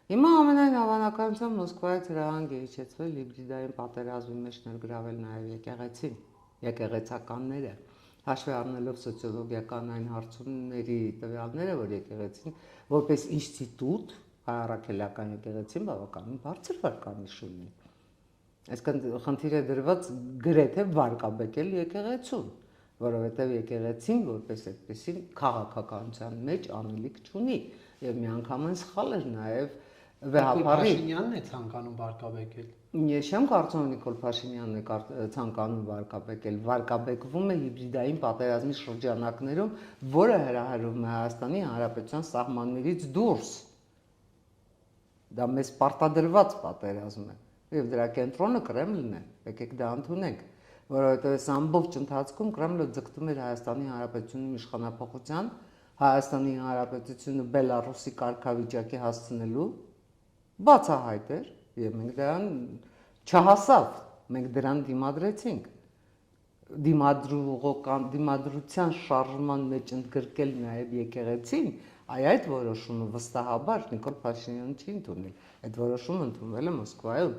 Հիմա ամենայն հավանականությամբ Մոսկվայից հրահանգ է իջեցվել հիբրիդային պատերազմի մեջ ներգրավել նաև եկեղեցին, եկեղեցականները, հաշվի առնելով սոցիոլոգիական այն հարցումների տվյալները, որ եկեղեցին որպես ինստիտուտ, հայ-առաքելական եկեղեցին բավականին բարձր վարկանիշ ունի։ Այսինքն խնդիրը դրված գրեթե վարկաբեկել եկեղեցուն, որովհետև եկեղեցին որպես այդպեսին քաղաքականության մեջ անելիք չունի, եւ միանգամայն սխալ էր նաև Վեհապարի Փաշինյանն է ցանկանում վարկաբեկել։ Ես չեմ կարծում Նիկոլ Փաշինյանն է ցանկանում վարկաբեկել, վարկաբեկվում է հիբրիդային պատերազմի շրջանակներում, որը հրահրում է Հայաստանի Հանրապետության սահմաններից դուրս։ Դա մեզ պարտադրված պատերազմ է, եւ դրա կենտրոնը Կրեմլն է, եկեք դա ընդունենք, որովհետեւ այս ամբողջ ընթացքում Կրեմլը ձգտում էր Հայաստանի Հանրապետությունում իշխանափոխության, Հայաստանի Հանրապետությունը Բելարուսի կարգավիճակի հասցնելու բացահայտ էր, եւ մենք դրան չհասավ, մենք դրան դիմադրեցինք, դիմադրության շարժման մեջ ընդգրկել նաև եկեղեցին, այդ որոշումը վստահաբար Նիկոլ Փաշինյանը չի ընդունել, այդ որոշումը ընդունվել է Մոսկվայում,